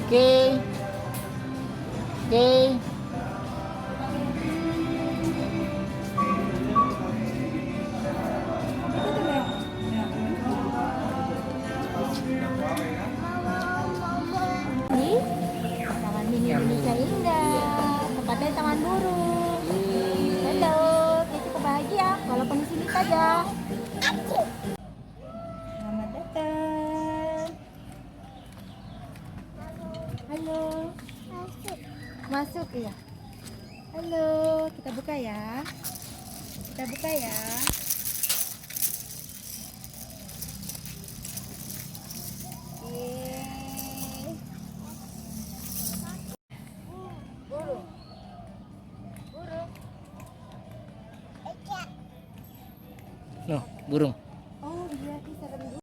Oke. Oke. Nih, taman mini Indonesia indah, tempatnya taman burung. Halo, kita bahagia walaupun di sini saja. Selamat datang. Halo. Masuk ya. Halo, kita buka ya. Kita buka ya. Yeay. Burung. Burung. Loh, burung.